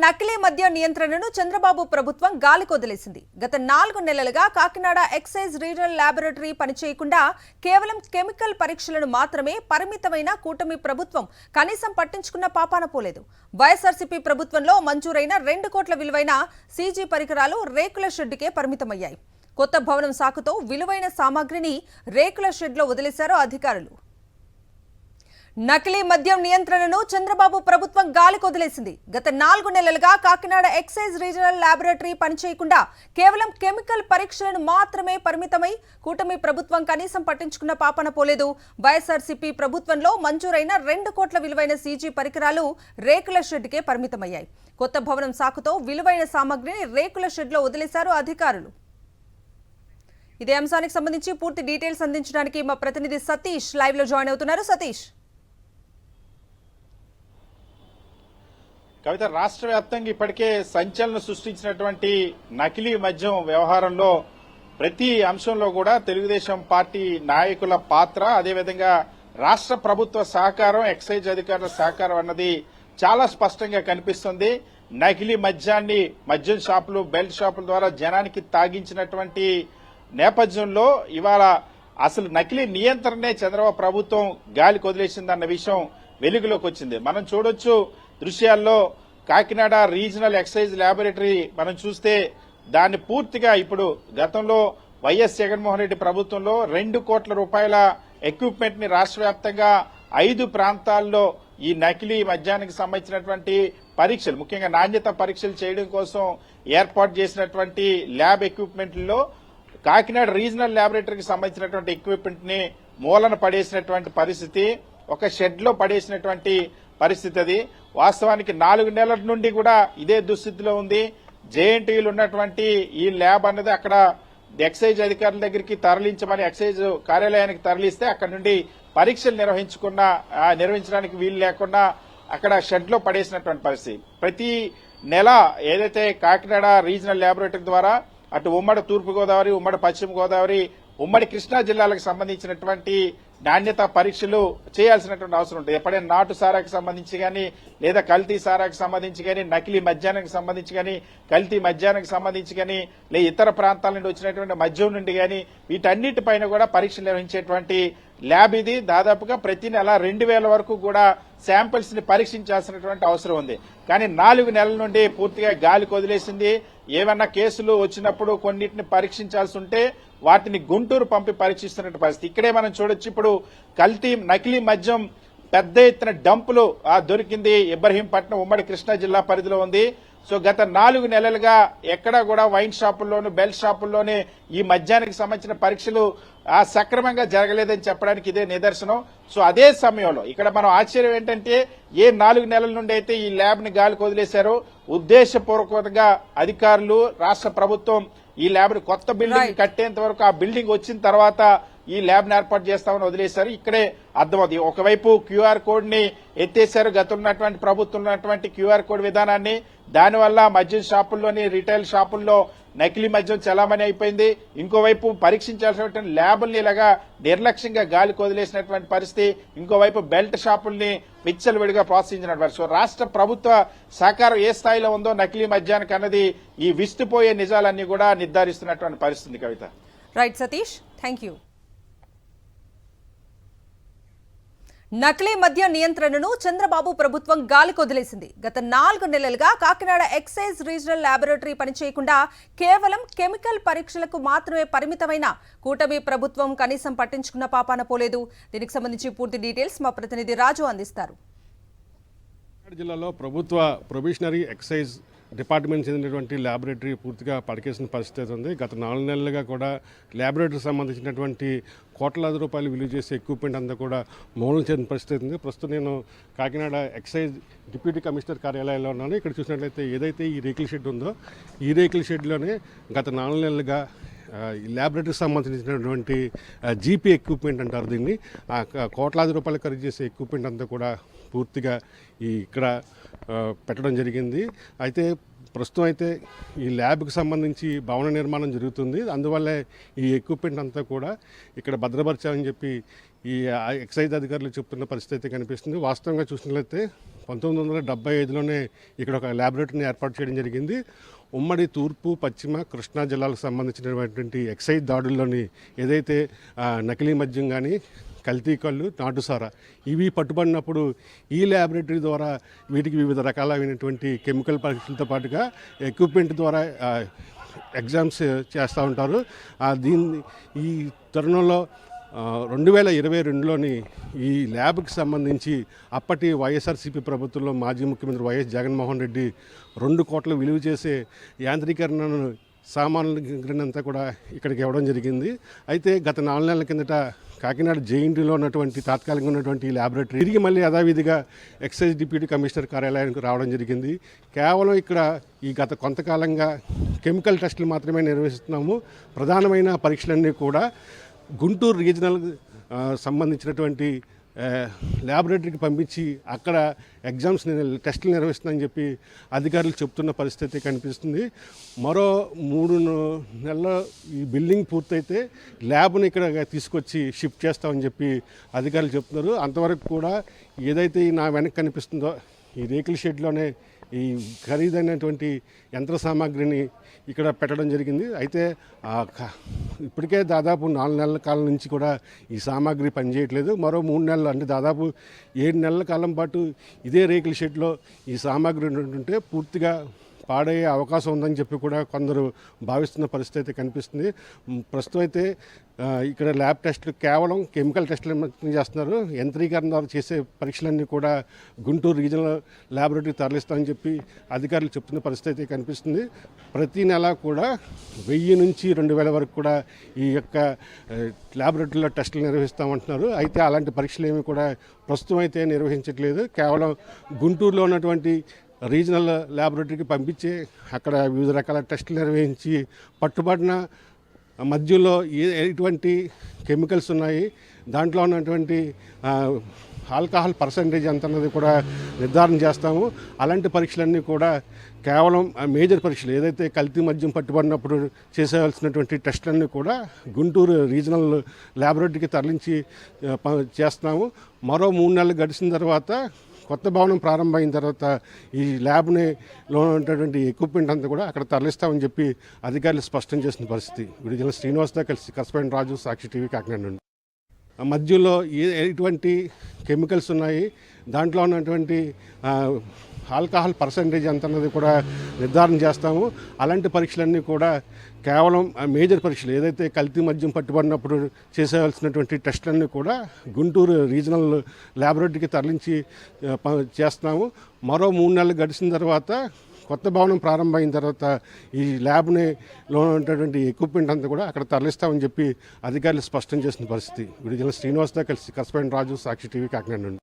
నకిలీ మద్య నియంత్రణను చంద్రబాబు ప్రభుత్వం గాలికొదిలేసింది. గత 4 నెలలుగా కాకినాడ ఎక్సైజ్ రీజనల్ ల్యాబొరేటరీ పనిచేయకుండా కేవలం కెమికల్ పరీక్షలను మాత్రమే పరిమితమైన కూటమి ప్రభుత్వం కనీసం పట్టించుకున్న పాపాన పోలేదు. వైఎస్ఆర్సీపీ ప్రభుత్వంలో మంజూరైన 2 కోట్ల విలువైన సీజీ పరికరాలు రేకుల షెడ్డుకే పరిమితమయ్యాయి. కొత్త భవనం సాకుతో విలువైన సామాగ్రిని రేకుల షెడ్లో వదిలేశారు అధికారులు. నకిలీ మద్యం నియంత్రణను చంద్రబాబు ప్రభుత్వం గాలికొదిలేసింది. గత 4 నెలలుగా కాకినాడ ఎక్సైజ్ రీజనల్ ల్యాబొరేటరీ పనిచేయకుండా కేవలం కెమికల్ పరీక్షలను మాత్రమే పరిమితమై కూటమి ప్రభుత్వం కనీసం పట్టించుకున్న పాపన పోలేదు. వైఎస్ఆర్సీపీ ప్రభుత్వంలో మంజూరైన 2 కోట్ల విలువైన సీజీ పరికరాలు రేకుల షెడ్కే పరిమితమయ్యాయి. కొత్త భవనం సాకుతో విలువైన సామాగ్రిని రేకుల షెడ్లో వదిలేశారు అధికారులు. ఇదే అంశానికి సంబంధించి పూర్తి డీటెయిల్స్ అందించడానికి మా ప్రతినిధి సతీష్ లైవ్ లో జాయిన్ అవుతున్నారు. సతీష్, కవిత, రాష్ట్ర వ్యాప్తంగా ఇప్పటికే సంచలనం సృష్టించినటువంటి నకిలీ మద్యం వ్యవహారంలో ప్రతి అంశంలో కూడా తెలుగుదేశం పార్టీ నాయకుల పాత్ర, అదేవిధంగా రాష్ట్ర ప్రభుత్వ సహకారం, ఎక్సైజ్ అధికారుల సహకారం అన్నది చాలా స్పష్టంగా కనిపిస్తుంది. నకిలీ మద్యాన్ని మద్యం షాపులు, బెల్ట్ షాపుల ద్వారా జనానికి తాగించినటువంటి నేపథ్యంలో ఇవాళ అసలు నకిలీ నియంత్రణనే చంద్రబాబు ప్రభుత్వం గాలి కొదిలేసిందన్న విషయం వెలుగులోకి వచ్చింది. మనం చూడొచ్చు దృశ్యాల్లో కాకినాడ రీజనల్ ఎక్సైజ్ ల్యాబొరేటరీ మనం చూస్తే దాన్ని పూర్తిగా ఇప్పుడు గతంలో వైఎస్ జగన్మోహన్ రెడ్డి ప్రభుత్వంలో 2 కోట్ల రూపాయల ఎక్విప్మెంట్ ని రాష్ట్ర వ్యాప్తంగా 5 ప్రాంతాల్లో ఈ నకిలీ మద్యానికి సంబంధించినటువంటి పరీక్షలు, ముఖ్యంగా నాణ్యత పరీక్షలు చేయడం కోసం ఏర్పాటు చేసినటువంటి ల్యాబ్ ఎక్విప్మెంట్లో కాకినాడ రీజనల్ ల్యాబొరేటరీకి సంబంధించినటువంటి ఎక్విప్మెంట్ ని మూలన పడేసినటువంటి పరిస్థితి, ఒక షెడ్ లో పడేసినటువంటి పరిస్థితి. అది వాస్తవానికి 4 నెలల నుండి కూడా ఇదే దుస్థితిలో ఉంది. జేఎన్టీలు ఉన్నటువంటి ఈ ల్యాబ్ అన్నది అక్కడ ఎక్సైజ్ అధికారుల దగ్గరికి తరలించమని ఎక్సైజ్ కార్యాలయానికి తరలిస్తే అక్కడ నుండి పరీక్షలు నిర్వహించడానికి వీలు లేకుండా అక్కడ షెడ్ లో పడేసినటువంటి పరిస్థితి. ప్రతి నెల ఏదైతే కాకినాడ రీజనల్ ల్యాబొరేటరీ ద్వారా అటు ఉమ్మడి తూర్పుగోదావరి, ఉమ్మడి పశ్చిమ గోదావరి, ఉమ్మడి కృష్ణా జిల్లాలకు సంబంధించినటువంటి నాణ్యత పరీక్షలు చేయాల్సినటువంటి అవసరం ఉంటుంది. ఎప్పుడైనా నాటు సారాకి సంబంధించి కానీ, లేదా కల్తీ సారాకి సంబంధించి కానీ, నకిలీ మద్యానికి సంబంధించి కానీ, కల్తీ మద్యానికి సంబంధించి కానీ, లేదా ఇతర ప్రాంతాల నుండి వచ్చినటువంటి మద్యం నుండి కానీ, వీటన్నిటిపైన కూడా పరీక్షలు నిర్వహించేటువంటి ల్యాబ్ ఇది. దాదాపుగా ప్రతి నెల 2000 వరకు కూడా శాంపిల్స్ ని పరీక్షించాల్సినటువంటి అవసరం ఉంది. కానీ 4 నెలల నుండి పూర్తిగా గాలి కొదిలేసింది. ఏమన్నా కేసులు వచ్చినప్పుడు కొన్నిటిని పరీక్షించాల్సి ఉంటే వాటిని గుంటూరు పంపి పరీక్షిస్తున్న పరిస్థితి. ఇక్కడే మనం చూడొచ్చు, ఇప్పుడు నకిలీ మద్యం పెద్ద ఎత్తున డంపులు దొరికింది. ఇబ్రహీంపట్నం ఉమ్మడి కృష్ణా జిల్లా పరిధిలో ఉంది. సో గత 4 నెలలుగా ఎక్కడా కూడా వైన్ షాపుల్లోనూ, బెల్ట్ షాపుల్లోనే ఈ మద్యానికి సంబంధించిన పరీక్షలు సక్రమంగా జరగలేదని చెప్పడానికి ఇదే నిదర్శనం. సో అదే సమయంలో ఇక్కడ మనం ఆశ్చర్యం ఏంటంటే, ఏ 4 నెలల నుండి అయితే ఈ ల్యాబ్ ని గాలికి వదిలేశారో ఉద్దేశపూర్వకంగా అధికారులు, రాష్ట్ర ప్రభుత్వం ఈ ల్యాబ్ ని కొత్త బిల్డింగ్ కట్టేంత వరకు, ఆ బిల్డింగ్ వచ్చిన తర్వాత ఈ ల్యాబ్ ని ఏర్పాటు చేస్తామని వదిలేశారు. ఇక్కడే అర్థమవుతుంది. ఒకవైపు క్యూఆర్ కోడ్ ని ఎత్తేశారు, గతంలో ఉన్నటువంటి ప్రభుత్వం ఉన్నటువంటి క్యూఆర్ కోడ్ విధానాన్ని. దానివల్ల మద్యం షాపుల్లోని, రిటైల్ షాపుల్లో నకిలీ మద్యం చలామణి అయిపోయింది. ఇంకోవైపు పరీక్షించాల్సినటువంటి ల్యాబుల్ని ఇలాగా నిర్లక్ష్యంగా గాలికి వదిలేసినటువంటి పరిస్థితి. ఇంకోవైపు బెల్ట్ షాపుల్ని విచ్చలవిడిగా ప్రోత్సహించినటువంటి. సో రాష్ట్ర ప్రభుత్వ సహకారం ఏ స్థాయిలో ఉందో నకిలీ మద్యానికి అన్నది ఈ విస్తుపోయే నిజాలన్నీ కూడా నిర్ధారిస్తున్నటువంటి పరిస్థితి. Kavitha. Right Satish, thank you. నకిలీ మద్య నియంత్రణను చంద్రబాబు ప్రభుత్వం గాలికొదిలేసింది. గత 4 నెలలుగా కాకినాడ ఎక్సైజ్ రీజనల్ ల్యాబొరేటరీ పనిచేయకుండా కేవలం కెమికల్ పరీక్షలకు మాత్రమే పరిమితమైన కూటమి ప్రభుత్వం కనీసం పట్టించుకున్న పాపాన పోలేదు. దీనికి సంబంధించి పూర్తి డీటెయిల్స్ మా ప్రతినిధి రాజు అందిస్తారు. జిల్లాలో ప్రభుత్వ ప్రొబేషనరీ ఎక్సైజ్ డిపార్ట్మెంట్ చెందినటువంటి ల్యాబొరేటరీ పూర్తిగా పడకేసిన పరిస్థితి ఉంది. గత 4 నెలలుగా కూడా ల్యాబొరేటరీకి సంబంధించినటువంటి కోట్లాది రూపాయలు విలువ చేసే ఎక్విప్మెంట్ అంతా కూడా మౌనం చేసిన పరిస్థితి ఉంది. ప్రస్తుతం నేను కాకినాడ ఎక్సైజ్ డిప్యూటీ కమిషనర్ కార్యాలయంలో ఉన్నాను. ఇక్కడ చూసినట్లయితే ఏదైతే ఈ రేకుల షెడ్ ఉందో, ఈ రేకుల షెడ్లోనే గత 4 నెలలుగా ల్యాబొరేటరీకి సంబంధించినటువంటి జీపీ ఎక్విప్మెంట్ అంటారు దీన్ని, కోట్లాది రూపాయలు ఖరీదు చేసే ఎక్విప్మెంట్ అంతా కూడా పూర్తిగా ఇక్కడ పెట్టడం జరిగింది. అయితే ప్రస్తుతం అయితే ఈ ల్యాబ్కి సంబంధించి భవన నిర్మాణం జరుగుతుంది. అందువల్లే ఈ ఎక్విప్మెంట్ అంతా కూడా ఇక్కడ భద్రపరచాలని చెప్పి ఈ ఎక్సైజ్ అధికారులు చెప్తున్న పరిస్థితి అయితే కనిపిస్తుంది. వాస్తవంగా చూసినట్లయితే 1975లోనే ఇక్కడ ఒక ల్యాబొరేటరీని ఏర్పాటు చేయడం జరిగింది. ఉమ్మడి తూర్పు, పశ్చిమ, కృష్ణా జిల్లాలకు సంబంధించినటువంటి ఎక్సైజ్ దాడుల్లోని ఏదైతే నకిలీ మద్యం కానీ, కల్తీ కళ్ళు, నాటుసారా ఇవి పట్టుబడినప్పుడు ఈ ల్యాబొరేటరీ ద్వారా వీటికి వివిధ రకాలైనటువంటి కెమికల్ పరీక్షలతో పాటుగా ఎక్విప్మెంట్ ద్వారా ఎగ్జామ్స్ చేస్తూ ఉంటారు. దీన్ని ఈ తరుణంలో 2022లోని ఈ ల్యాబ్కి సంబంధించి అప్పటి వైఎస్ఆర్సీపీ ప్రభుత్వంలో మాజీ ముఖ్యమంత్రి వైఎస్ జగన్మోహన్ రెడ్డి 2 కోట్ల విలువ చేసే యాంత్రీకరణను సామాన్యంతా కూడా ఇక్కడికి ఇవ్వడం జరిగింది. అయితే గత 4 నెలల కిందట కాకినాడ జేఎన్టీలో ఉన్నటువంటి తాత్కాలికంగా ఉన్నటువంటి ఈ ల్యాబొరేటరీ తిరిగి మళ్ళీ యథావిధిగా ఎక్సైజ్ డిప్యూటీ కమిషనర్ కార్యాలయానికి రావడం జరిగింది. కేవలం ఇక్కడ ఈ గత కొంతకాలంగా కెమికల్ టెస్టులు మాత్రమే నిర్వహిస్తున్నాము. ప్రధానమైన పరీక్షలన్నీ కూడా గుంటూరు రీజనల్ సంబంధించినటువంటి ల్యాబొరేటరీకి పంపించి అక్కడ ఎగ్జామ్స్ టెస్టులు నిర్వహిస్తుందని చెప్పి అధికారులు చెప్తున్న పరిస్థితి కనిపిస్తుంది. మరో 3 నెలల ఈ బిల్డింగ్ పూర్తయితే ల్యాబ్ని ఇక్కడ తీసుకొచ్చి షిఫ్ట్ చేస్తామని చెప్పి అధికారులు చెప్తున్నారు. అంతవరకు కూడా ఏదైతే నా వెనక కనిపిస్తుందో ఈ రేకుల షెడ్లోనే ఈ ఖరీదైనటువంటి యంత్ర సామాగ్రిని ఇక్కడ పెట్టడం జరిగింది. అయితే ఇప్పటికే దాదాపు 4 నెలల కాలం నుంచి కూడా ఈ సామాగ్రి పనిచేయట్లేదు. మరో 3 నెలలు అంటే దాదాపు 7 నెలల కాలం పాటు ఇదే రేకుల షెడ్లో ఈ సామాగ్రి ఉంటుంటే పూర్తిగా పాడయ్యే అవకాశం ఉందని చెప్పి కూడా కొందరు భావిస్తున్న పరిస్థితి అయితే కనిపిస్తుంది. ప్రస్తుతం అయితే ఇక్కడ ల్యాబ్ టెస్టులు కేవలం కెమికల్ టెస్టులు చేస్తున్నారు. యంత్రీకరణ ద్వారా చేసే పరీక్షలన్నీ కూడా గుంటూరు రీజనల్ ల్యాబొరేటరీ తరలిస్తామని చెప్పి అధికారులు చెప్తున్న పరిస్థితి అయితే కనిపిస్తుంది. ప్రతి నెల కూడా 1000 నుంచి 2000 వరకు కూడా ఈ యొక్క ల్యాబొరేటరీలో టెస్టులు నిర్వహిస్తామంటున్నారు. అయితే అలాంటి పరీక్షలు ఏమి కూడా ప్రస్తుతం అయితే నిర్వహించట్లేదు. కేవలం గుంటూరులో ఉన్నటువంటి రీజనల్ ల్యాబొరేటరీకి పంపించి అక్కడ వివిధ రకాల టెస్టులు నిర్వహించి పట్టుబడిన మధ్యలో ఎటువంటి కెమికల్స్ ఉన్నాయి, దాంట్లో ఉన్నటువంటి ఆల్కహాల్ పర్సంటేజ్ ఎంత అన్నది కూడా నిర్ధారణ చేస్తాము. అలాంటి పరీక్షలన్నీ కూడా కేవలం మేజర్ పరీక్షలు ఏదైతే కల్తీ మద్యం పట్టుబడినప్పుడు చేసేవలసినటువంటి టెస్టులన్నీ కూడా గుంటూరు రీజనల్ ల్యాబొరేటరీకి తరలించి చేస్తున్నాము. మరో 3 నెలలు గడిచిన తర్వాత కొత్త భవనం ప్రారంభమైన తర్వాత ఈ ల్యాబ్లో ఉన్నటువంటి ఎక్విప్మెంట్ అంతా కూడా అక్కడ తరలిస్తామని చెప్పి అధికారులు స్పష్టం చేసిన పరిస్థితి. విడుదల శ్రీనివాస్తో కలిసి కరస్పాండెంట్ రాజు, సాక్షి టీవీ, కాకినాడ నుండి. మధ్యలో ఎటువంటి కెమికల్స్ ఉన్నాయి, దాంట్లో ఉన్నటువంటి ఆల్కహాల్ పర్సంటేజ్ ఎంత అన్నది కూడా నిర్ధారణ చేస్తాము. అలాంటి పరీక్షలన్నీ కూడా కేవలం మేజర్ పరీక్షలు ఏదైతే కల్తీ మద్యం పట్టుబడినప్పుడు చేసేవలసినటువంటి టెస్టులన్నీ కూడా గుంటూరు రీజనల్ ల్యాబొరేటరీకి తరలించి చేస్తున్నాము. మరో 3 నెలలు గడిచిన తర్వాత కొత్త భవనం ప్రారంభమైన తర్వాత ఈ ల్యాబ్లో ఉన్నటువంటి ఎక్విప్మెంట్ అంతా కూడా అక్కడ తరలిస్తామని చెప్పి అధికారులు స్పష్టం చేసిన పరిస్థితి. విడుదల శ్రీనివాస్తో కలిసి కరస్పాండెంట్ రాజు, సాక్షి టీవీ, కాకినాడ నుండి.